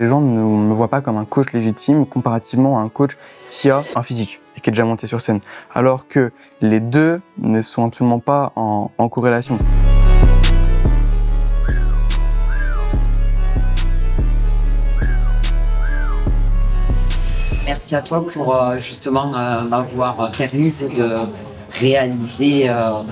Les gens ne me voient pas comme un coach légitime comparativement à un coach qui a un physique et qui est déjà monté sur scène. Alors que les deux ne sont absolument pas en corrélation. Merci à toi pour justement m'avoir permis de réaliser un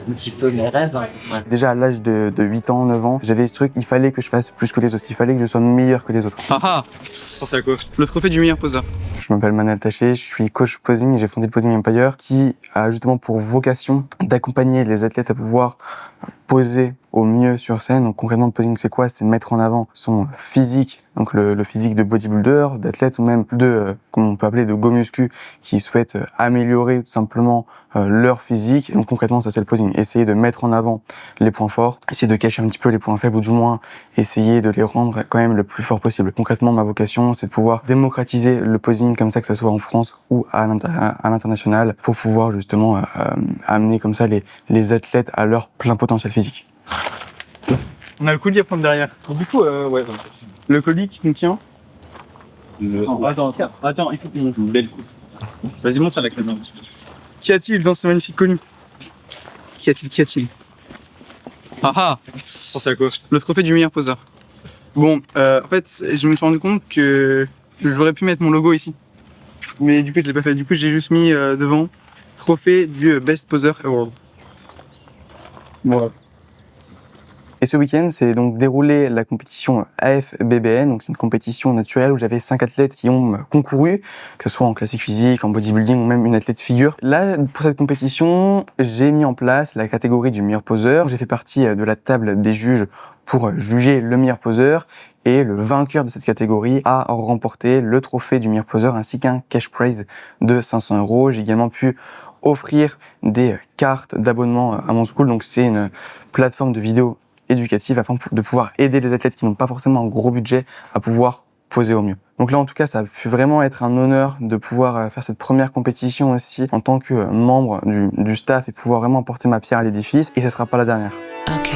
petit peu mes rêves. Ouais. Déjà à l'âge de 8 ans, 9 ans, j'avais ce truc, il fallait que je fasse plus que les autres, il fallait que je sois meilleur que les autres. Ah ah, c'est à quoi? Le trophée du meilleur poseur. Je m'appelle Manel Taché, je suis coach posing et j'ai fondé le Posing Empire qui a justement pour vocation d'accompagner les athlètes à pouvoir poser au mieux sur scène. Donc concrètement, le posing c'est quoi? C'est mettre en avant son physique, donc le physique de bodybuilder, d'athlète ou même de, comme on peut appeler, de go muscu qui souhaitent améliorer tout simplement leur physique. Donc concrètement, ça c'est le posing. Essayer de mettre en avant les points forts, essayer de cacher un petit peu les points faibles ou du moins essayer de les rendre quand même le plus fort possible. Concrètement, ma vocation c'est de pouvoir démocratiser le posing comme ça, que ça soit en France ou à l'international, pour pouvoir justement amener comme ça les athlètes à leur plein potentiel physique. On a le colis à prendre derrière. Du coup, ouais. Le colis qui contient. Attends, il faut qu'on monte. Vas-y, monte avec la main. Qu'y a-t-il dans ce magnifique colis? Qu'y a-t-il? Ah ah, c'est à quoi? Le trophée du meilleur poseur. Bon, en fait, je me suis rendu compte que j'aurais pu mettre mon logo ici. Mais du coup, je l'ai pas fait. Du coup, j'ai juste mis devant trophée du Best Poser Award. Voilà. Et ce week-end, c'est donc déroulé la compétition AFBBN, donc c'est une compétition naturelle où j'avais 5 athlètes qui ont concouru, que ce soit en classique physique, en bodybuilding ou même une athlète figure. Là, pour cette compétition, j'ai mis en place la catégorie du meilleur poseur. J'ai fait partie de la table des juges pour juger le meilleur poseur. Et le vainqueur de cette catégorie a remporté le trophée du meilleur poseur ainsi qu'un cash prize de 500 €. J'ai également pu offrir des cartes d'abonnement à mon school. Donc c'est une plateforme de vidéos éducative afin de pouvoir aider les athlètes qui n'ont pas forcément un gros budget à pouvoir poser au mieux. Donc là, en tout cas, ça a pu vraiment être un honneur de pouvoir faire cette première compétition aussi en tant que membre du staff et pouvoir vraiment apporter ma pierre à l'édifice. Et ce ne sera pas la dernière. Okay.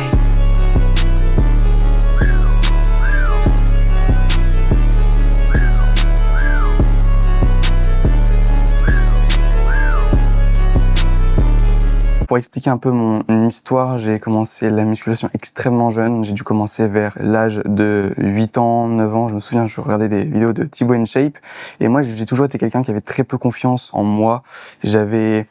Pour expliquer un peu mon histoire, j'ai commencé la musculation extrêmement jeune. J'ai dû commencer vers l'âge de 8 ans, 9 ans. Je me souviens, je regardais des vidéos de Thibaut InShape. Et moi, j'ai toujours été quelqu'un qui avait très peu confiance en moi. J'avais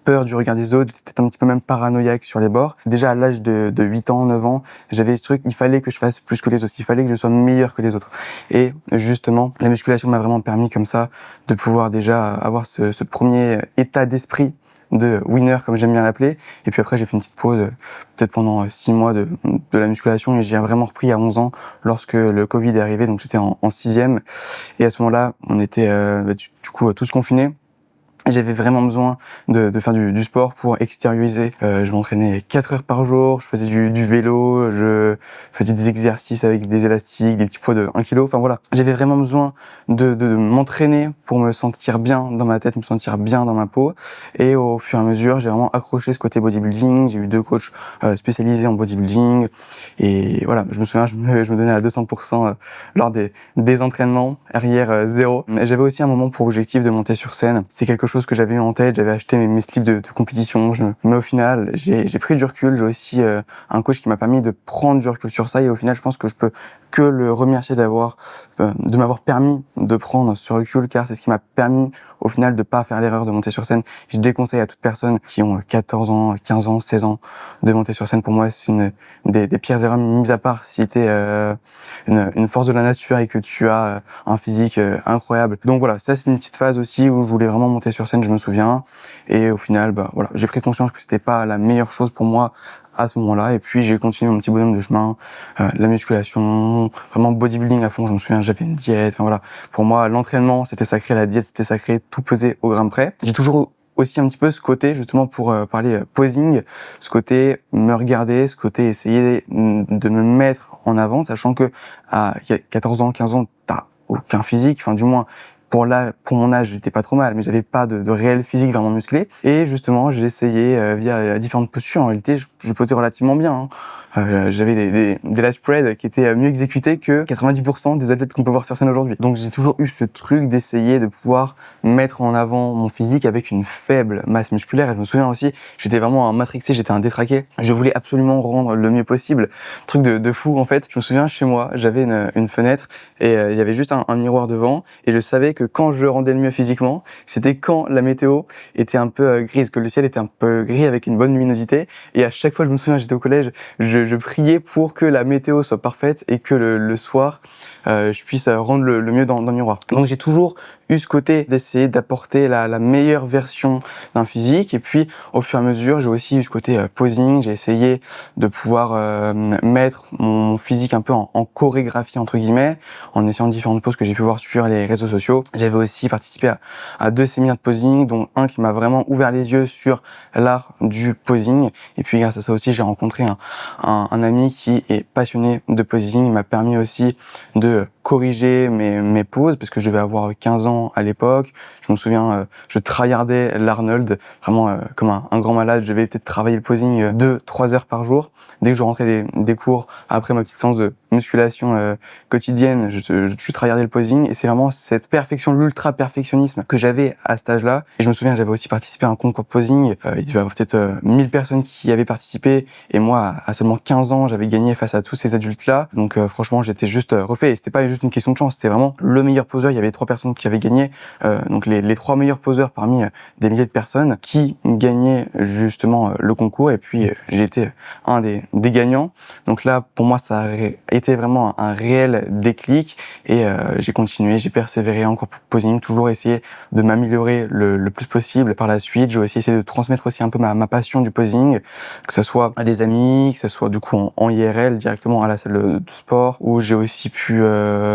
peur du regard des autres, j'étais un petit peu même paranoïaque sur les bords. Déjà à l'âge de 8 ans, 9 ans, j'avais ce truc, il fallait que je fasse plus que les autres, il fallait que je sois meilleur que les autres. Et justement, la musculation m'a vraiment permis comme ça de pouvoir déjà avoir ce premier état d'esprit de winner, comme j'aime bien l'appeler. Et puis après, j'ai fait une petite pause, peut-être pendant 6 mois de la musculation, et j'ai vraiment repris à 11 ans lorsque le Covid est arrivé, donc j'étais en 6e. Et à ce moment-là, on était du coup tous confinés. J'avais vraiment besoin de faire du sport pour extérioriser. Je m'entraînais 4 heures par jour, je faisais du vélo, je faisais des exercices avec des élastiques, des petits poids de 1 kg. Enfin voilà, j'avais vraiment besoin de m'entraîner pour me sentir bien dans ma tête, me sentir bien dans ma peau. Et au fur et à mesure, j'ai vraiment accroché ce côté bodybuilding. J'ai eu 2 coachs spécialisés en bodybuilding. Et voilà, je me souviens, je me donnais à 200% lors des entraînements, arrière 0. J'avais aussi un moment pour objectif de monter sur scène. C'est quelque chose que j'avais eu en tête, j'avais acheté mes slips de compétition, mais au final, j'ai pris du recul. J'ai aussi un coach qui m'a permis de prendre du recul sur ça, et au final, je pense que je peux que le remercier de m'avoir permis de prendre ce recul, car c'est ce qui m'a permis au final de pas faire l'erreur de monter sur scène. Je déconseille à toute personne qui ont 14 ans, 15 ans, 16 ans de monter sur scène. Pour moi, c'est une des pires erreurs, mis à part si t'es une force de la nature et que tu as un physique incroyable. Donc voilà, ça c'est une petite phase aussi où je voulais vraiment monter sur scène, je me souviens. Et au final, voilà, j'ai pris conscience que c'était pas la meilleure chose pour moi à ce moment-là, et puis j'ai continué mon petit bonhomme de chemin, la musculation, vraiment bodybuilding à fond. Je me souviens, j'avais une diète, enfin voilà. Pour moi, l'entraînement c'était sacré, la diète c'était sacré, tout pesait au gramme près. J'ai toujours aussi un petit peu ce côté, justement pour parler posing, ce côté me regarder, ce côté essayer de me mettre en avant, sachant que à 14 ans, 15 ans, t'as aucun physique, enfin du moins pour mon âge, j'étais pas trop mal, mais j'avais pas de réel physique vraiment musclé. Et justement, j'ai essayé via différentes postures. En réalité, je posais relativement bien. J'avais des lat spreads qui étaient mieux exécutés que 90% des athlètes qu'on peut voir sur scène aujourd'hui. Donc j'ai toujours eu ce truc d'essayer de pouvoir mettre en avant mon physique avec une faible masse musculaire. Et je me souviens aussi, j'étais vraiment un matrixé, j'étais un détraqué. Je voulais absolument rendre le mieux possible. Truc de fou en fait. Je me souviens chez moi, j'avais une fenêtre et il y avait juste un miroir devant et je savais que quand je rendais le mieux physiquement, c'était quand la météo était un peu grise, que le ciel était un peu gris avec une bonne luminosité. Et à chaque fois, je me souviens, j'étais au collège, je priais pour que la météo soit parfaite et que le soir, je puisse rendre le mieux dans le miroir. Donc j'ai toujours eu ce côté d'essayer d'apporter la meilleure version d'un physique. Et puis au fur et à mesure, j'ai aussi eu ce côté posing. J'ai essayé de pouvoir mettre mon physique un peu en chorégraphie entre guillemets, en essayant différentes poses que j'ai pu voir sur les réseaux sociaux. J'avais aussi participé à 2 séminaires de posing, dont un qui m'a vraiment ouvert les yeux sur l'art du posing. Et puis grâce à ça aussi, j'ai rencontré un ami qui est passionné de posing. Il m'a permis aussi de corriger mes poses parce que je devais avoir 15 ans à l'époque. Je me souviens, je tryhardais l'Arnold vraiment comme un grand malade. Je devais peut-être travailler le posing 2-3 heures par jour. Dès que je rentrais des cours après ma petite séance de musculation quotidienne, je tryhardais le posing et c'est vraiment cette perfection, l'ultra perfectionnisme que j'avais à cet âge-là. Et je me souviens, j'avais aussi participé à un concours de posing. Il devait y avoir peut-être 1000 personnes qui y avaient participé et moi, à seulement 15 ans, j'avais gagné face à tous ces adultes-là. Donc franchement, j'étais juste refait et c'était pas juste une question de chance, c'était vraiment le meilleur poseur. Il y avait 3 personnes qui avaient gagné, donc les 3 meilleurs poseurs parmi des milliers de personnes qui gagnaient justement le concours et puis j'ai été un des gagnants. Donc là, pour moi, ça a été vraiment un réel déclic et j'ai continué, j'ai persévéré encore pour posing, toujours essayé de m'améliorer le plus possible. Par la suite, j'ai aussi essayé de transmettre aussi un peu ma passion du posing, que ce soit à des amis, que ce soit du coup en IRL directement à la salle de sport, où j'ai aussi pu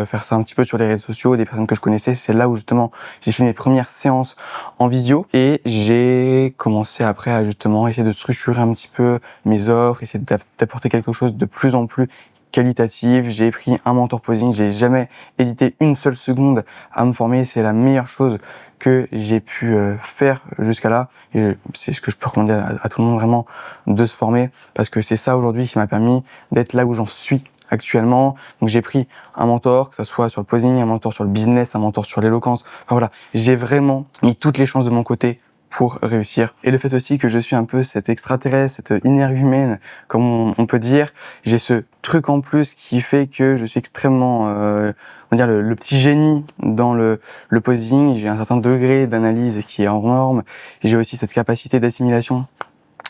faire ça un petit peu sur les réseaux sociaux, des personnes que je connaissais. C'est là où justement j'ai fait mes premières séances en visio et j'ai commencé après à justement essayer de structurer un petit peu mes offres, essayer d'apporter quelque chose de plus en plus qualitatif. J'ai pris un mentor posing, j'ai jamais hésité une seule seconde à me former. C'est la meilleure chose que j'ai pu faire jusqu'à là et c'est ce que je peux recommander à tout le monde vraiment, de se former, parce que c'est ça aujourd'hui qui m'a permis d'être là où j'en suis actuellement. Donc j'ai pris un mentor, que ça soit sur le posing, un mentor sur le business, un mentor sur l'éloquence. Enfin voilà, j'ai vraiment mis toutes les chances de mon côté pour réussir. Et le fait aussi que je suis un peu cet extraterrestre, cette inner humaine, comme on peut dire, j'ai ce truc en plus qui fait que je suis extrêmement, on va dire le petit génie dans le posing. J'ai un certain degré d'analyse qui est hors norme. J'ai aussi cette capacité d'assimilation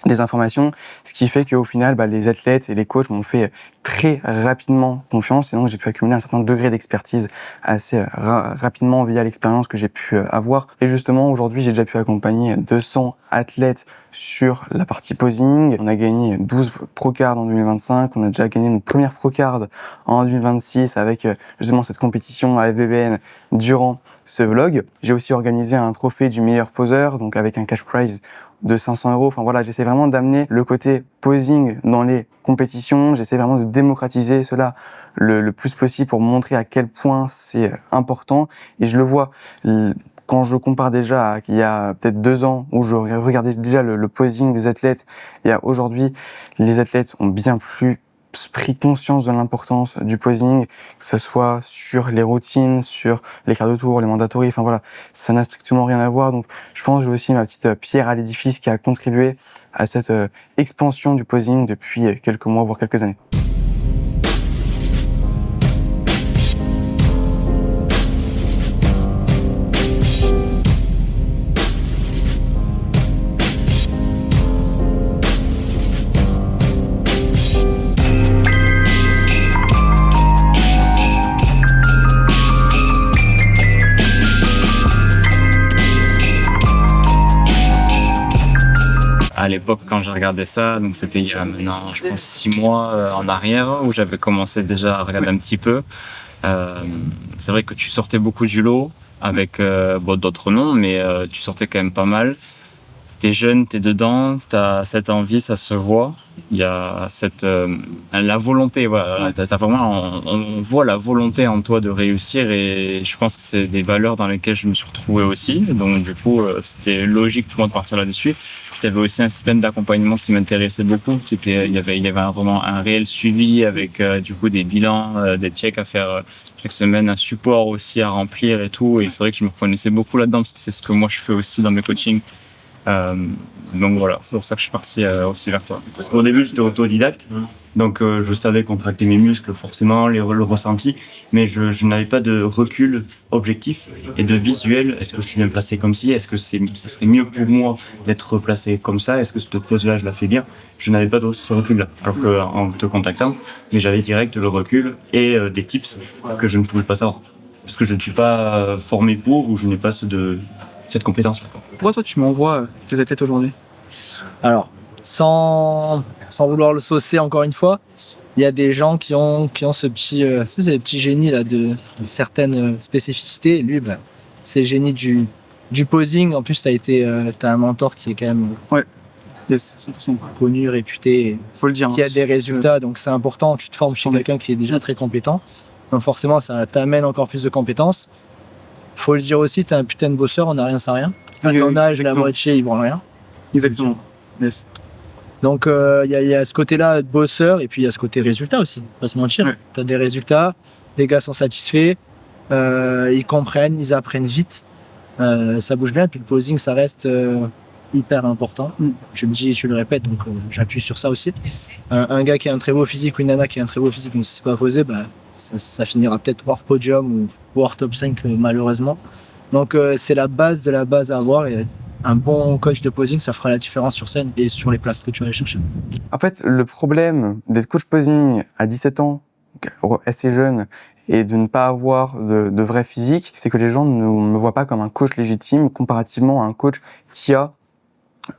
des informations, ce qui fait qu'au final, les athlètes et les coachs m'ont fait très rapidement confiance et donc j'ai pu accumuler un certain degré d'expertise assez rapidement via l'expérience que j'ai pu avoir. Et justement, aujourd'hui, j'ai déjà pu accompagner 200 athlètes sur la partie posing. On a gagné 12 Procard en 2025, on a déjà gagné notre première Procard en 2026 avec justement cette compétition à FBBN durant ce vlog. J'ai aussi organisé un trophée du meilleur poseur, donc avec un cash prize de 500 €. Enfin voilà, j'essaie vraiment d'amener le côté posing dans les compétitions. J'essaie vraiment de démocratiser cela le plus possible pour montrer à quel point c'est important. Et je le vois quand je compare déjà à il y a peut-être 2 ans où je regardais déjà le posing des athlètes et à aujourd'hui, les athlètes ont bien plus pris conscience de l'importance du posing, que ce soit sur les routines, sur les quarts de tour, les mandatories, enfin voilà, ça n'a strictement rien à voir. Donc je pense que j'ai aussi ma petite pierre à l'édifice qui a contribué à cette expansion du posing depuis quelques mois, voire quelques années. À l'époque, quand j'ai regardé ça, donc c'était il y a maintenant, je pense, 6 mois en arrière, où j'avais commencé déjà à regarder un petit peu. C'est vrai que tu sortais beaucoup du lot avec d'autres noms, mais tu sortais quand même pas mal. T'es jeune, t'es dedans, t'as cette envie, ça se voit. Il y a la volonté, voilà. T'as vraiment, on voit la volonté en toi de réussir et je pense que c'est des valeurs dans lesquelles je me suis retrouvé aussi. Donc du coup, c'était logique pour moi de partir là-dessus. il y avait aussi un système d'accompagnement qui m'intéressait beaucoup. Il y avait vraiment un réel suivi avec du coup des bilans, des checks à faire chaque semaine, un support aussi à remplir et tout. Et c'est vrai que je me reconnaissais beaucoup là-dedans parce que c'est ce que moi je fais aussi dans mes coachings. Donc voilà, c'est pour ça que je suis parti aussi vers toi. Parce qu'au début, j'étais autodidacte, donc je savais contracter mes muscles, forcément, le ressenti, mais je n'avais pas de recul objectif et de visuel. Est-ce que je suis bien placé comme ci? Est-ce que ça serait mieux pour moi d'être placé comme ça? Est-ce que cette pose-là, je la fais bien? Je n'avais pas ce recul-là, alors qu'en te contactant, mais j'avais direct le recul et des tips que je ne pouvais pas savoir. Parce que je ne suis pas formé pour ou je n'ai pas cette compétence. Pourquoi toi tu m'envoies tes athlètes aujourd'hui? Alors, sans vouloir le saucer encore une fois, il y a des gens qui ont ce petit, ces petits génies là de certaines spécificités. Lui, c'est le génie du posing. En plus, t'as un mentor qui est quand même Yes, 100%. connu, réputé, Faut le dire. qui a des résultats. Donc c'est important. Tu te formes chez quelqu'un qui est déjà très compétent. Donc forcément, ça t'amène encore plus de compétences. Faut le dire aussi, t'es un putain de bosseur, on n'a rien sans rien. À ton âge, la moitié, ils branlent rien. Exactement. Yes. Donc il y a ce côté-là de bosseur et puis il y a ce côté résultat aussi, pas se mentir. Ouais. T'as des résultats, les gars sont satisfaits, ils comprennent, ils apprennent vite, ça bouge bien, puis le posing ça reste hyper important. Je le dis et je le répète, donc j'appuie sur ça aussi. Un gars qui a un très beau physique ou une nana qui a un très beau physique mais si c'est pas posé, ça finira peut-être hors podium ou hors top 5 malheureusement. Donc c'est la base de la base à avoir et un bon coach de posing, ça fera la différence sur scène et sur les places que tu vas aller chercher. En fait, le problème d'être coach posing à 17 ans, assez jeune, et de ne pas avoir de vrai physique, c'est que les gens ne me voient pas comme un coach légitime comparativement à un coach qui a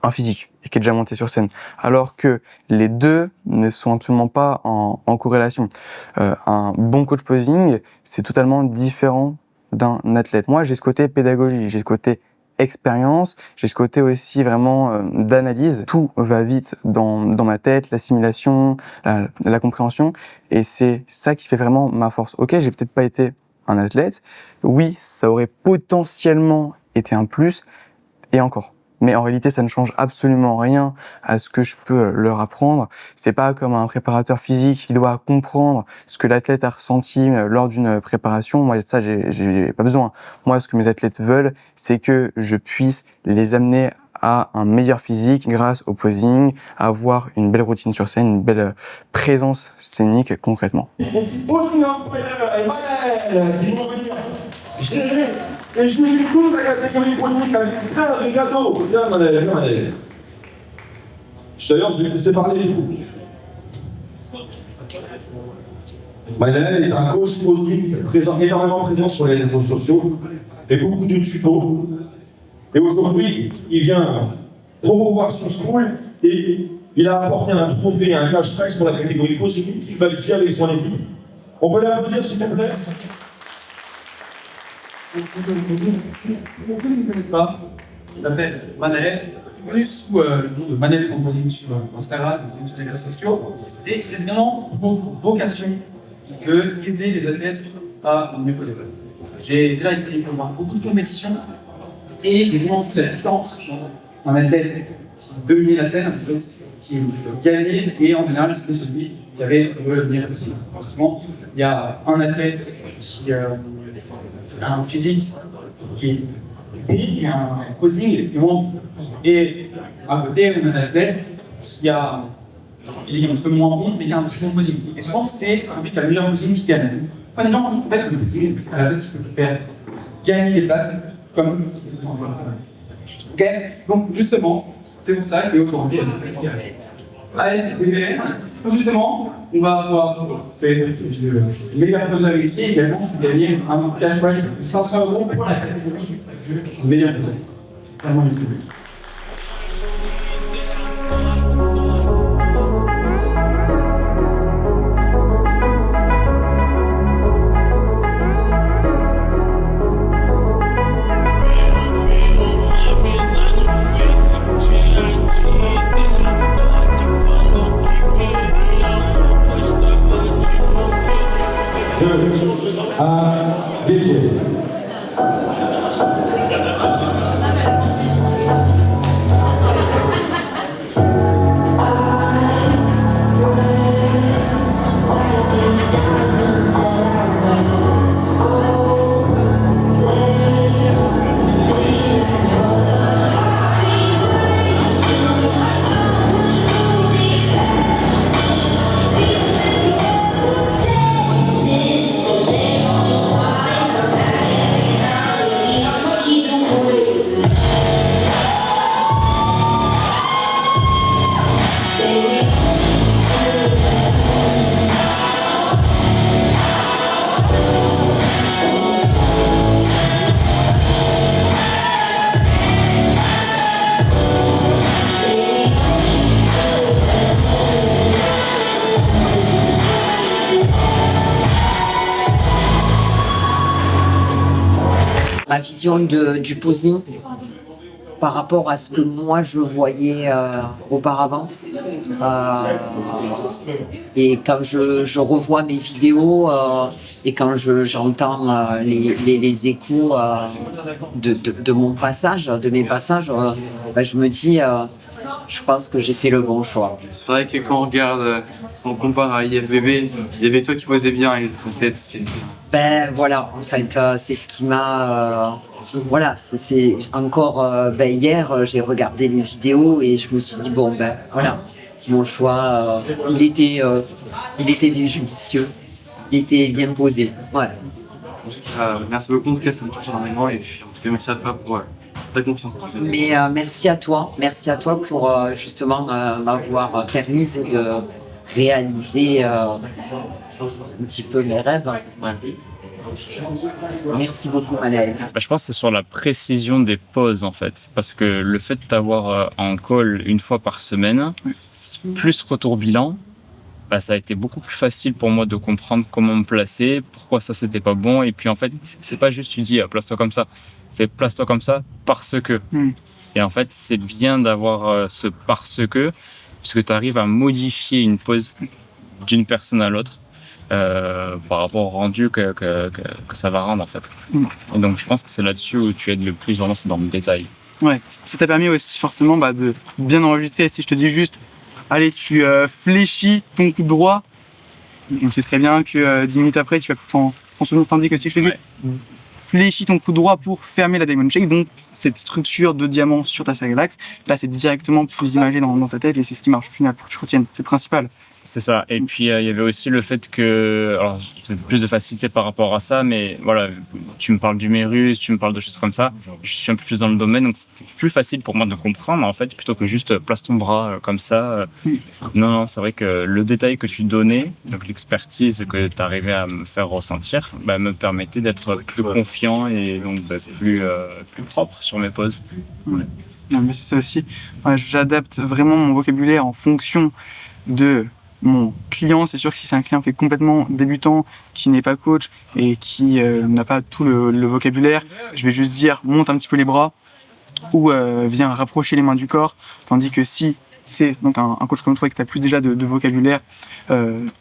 un physique et qui est déjà monté sur scène. Alors que les deux ne sont absolument pas en corrélation. Un bon coach posing, c'est totalement différent d'un athlète. Moi, j'ai ce côté pédagogie, j'ai ce côté expérience, j'ai ce côté aussi vraiment d'analyse. Tout va vite dans ma tête, l'assimilation, la compréhension, et c'est ça qui fait vraiment ma force. Ok, j'ai peut-être pas été un athlète, oui, ça aurait potentiellement été un plus, et encore. Mais en réalité, ça ne change absolument rien à ce que je peux leur apprendre. C'est pas comme un préparateur physique qui doit comprendre ce que l'athlète a ressenti lors d'une préparation. Moi, ça, j'ai pas besoin. Moi, ce que mes athlètes veulent, c'est que je puisse les amener à un meilleur physique grâce au posing, à avoir une belle routine sur scène, une belle présence scénique concrètement. Et je vous écoute la catégorie posing avec plein de gâteaux. Viens, Manel, viens, Manel. D'ailleurs, je vais te laisser parler du coup. Manel est un coach posing énormément présent sur les réseaux sociaux et beaucoup de tutos. Et aujourd'hui, il vient promouvoir son school et il a apporté un trophée, un cash prize pour la catégorie posing qu'il va juger avec son équipe. On peut l'applaudir s'il vous plaît. Pour ceux qui ne me connaissent pas, je m'appelle Manel, connu sous le nom de Manel Composing sur Instagram, sur les réseaux sociaux, et j'ai vraiment pour vocation d'aider les athlètes à mieux poser. J'ai déjà été dans beaucoup de compétitions et j'ai vraiment vu la différence entre un athlète qui dominait la scène, un athlète qui gagnait, et en général c'était celui qui avait le meilleur possible. Forcément, il y a un athlète qui un physique qui est bon, un posing qui est bon. Et à côté, on a un athlète qui a un physique un petit peu moins bon, mais qui a un très bon posing. Et souvent, c'est celui qui a le meilleur posing qui gagne. Pas des gens qui ont fait le posing, c'est à la base qui peut faire gagner des places, comme vous en voyez. Ok. Donc, justement, c'est pour ça qu'aujourd'hui, allez, justement, on va avoir fait une meilleure poseur ici, également, c'est gagner un cash prize de 500 € pour la catégorie du meilleur poseur. C'est vraiment ici. Ma vision du posing par rapport à ce que moi je voyais auparavant. Et quand je revois mes vidéos et quand j'entends les échos de mon passage, de mes passages, je me dis, je pense que j'ai fait le bon choix. C'est vrai que quand on regarde, on compare à IFBB, il y avait toi qui posais bien et ton tête, c'est... Ben voilà, en fait, c'est ce qui m'a... voilà, c'est encore hier, j'ai regardé les vidéos et je me suis dit, bon, ben voilà, mon choix, il était bien judicieux, il était bien posé. Ouais. Merci beaucoup, en tout cas, ça me touche énormément et puis en tout cas, merci à toi pour ta confiance. Mais merci à toi pour justement m'avoir permis de réaliser un petit peu mes rêves. Ouais. Merci beaucoup, Manel. Je pense que c'est sur la précision des pauses en fait, parce que le fait de t'avoir en call une fois par semaine, plus retour bilan, ça a été beaucoup plus facile pour moi de comprendre comment me placer, pourquoi ça c'était pas bon, et puis en fait c'est pas juste tu dis place-toi comme ça, c'est place-toi comme ça parce que. Et en fait c'est bien d'avoir ce parce que tu arrives à modifier une pause d'une personne à l'autre. Par rapport au rendu que ça va rendre en fait. Et donc je pense que c'est là-dessus où tu aides le plus, vraiment c'est dans le détail. Ouais, ça t'a permis aussi forcément de bien enregistrer. Si je te dis juste, allez, tu fléchis ton coup droit, on sait très bien que 10 minutes après tu vas t'en souvenir, tandis que si je te dis fléchis ton coup droit pour fermer la Diamond Shake, donc cette structure de diamant sur ta série relax, là c'est directement plus imagé dans ta tête et c'est ce qui marche au final pour que tu retiennes, c'est le principal. C'est ça. Et puis, il y avait aussi le fait que, alors, j'ai plus de facilité par rapport à ça, mais voilà, tu me parles d'humérus, tu me parles de choses comme ça. Je suis un peu plus dans le domaine, donc c'est plus facile pour moi de comprendre, en fait, plutôt que juste place ton bras comme ça. Non, c'est vrai que le détail que tu donnais, donc l'expertise que tu arrivais à me faire ressentir, me permettait d'être plus confiant et donc plus propre sur mes pauses. Ouais. Non, mais c'est ça aussi. Ouais, j'adapte vraiment mon vocabulaire en fonction de mon client. C'est sûr que si c'est un client qui est complètement débutant, qui n'est pas coach et qui n'a pas tout le vocabulaire, je vais juste dire monte un petit peu les bras ou viens rapprocher les mains du corps. Tandis que si c'est donc un coach comme toi et que tu n'as plus déjà de vocabulaire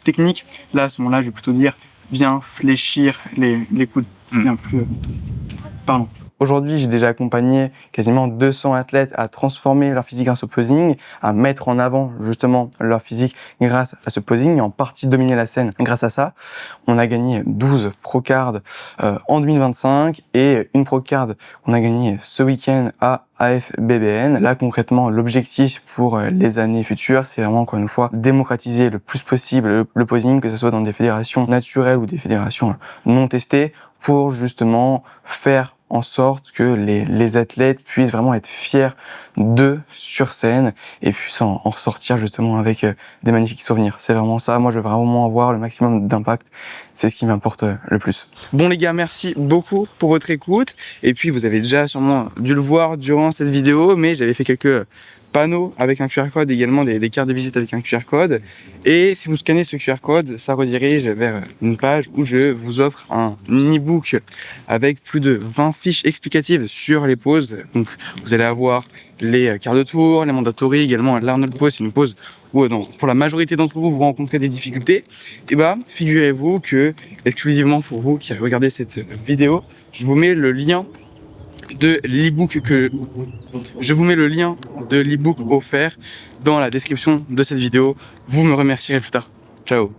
technique, là à ce moment-là je vais plutôt dire viens fléchir les coudes. C'est bien plus... Pardon. Aujourd'hui, j'ai déjà accompagné quasiment 200 athlètes à transformer leur physique grâce au posing, à mettre en avant justement leur physique grâce à ce posing et en partie dominer la scène grâce à ça. On a gagné 12 pro-cards en 2025 et une pro-card qu'on a gagnée ce week-end à AFBBN. Là, concrètement, l'objectif pour les années futures, c'est vraiment, encore une fois, démocratiser le plus possible le posing, que ce soit dans des fédérations naturelles ou des fédérations non testées, pour justement faire en sorte que les athlètes puissent vraiment être fiers d'eux sur scène et puissent en ressortir justement avec des magnifiques souvenirs. C'est vraiment ça. Moi, je veux vraiment avoir le maximum d'impact. C'est ce qui m'importe le plus. Bon les gars, merci beaucoup pour votre écoute. Et puis, vous avez déjà sûrement dû le voir durant cette vidéo, mais j'avais fait quelques panneaux avec un QR code, également des cartes de visite avec un QR code. Et si vous scannez ce QR code, ça redirige vers une page où je vous offre un e-book avec plus de 20 fiches explicatives sur les poses. Donc vous allez avoir les quarts de tour, les mandatory, également l'Arnold pose, c'est une pose où pour la majorité d'entre vous, vous rencontrez des difficultés. Et figurez-vous que, exclusivement pour vous qui regardez cette vidéo, je vous mets le lien de l'e-book offert dans la description de cette vidéo. Vous me remercierez plus tard. Ciao.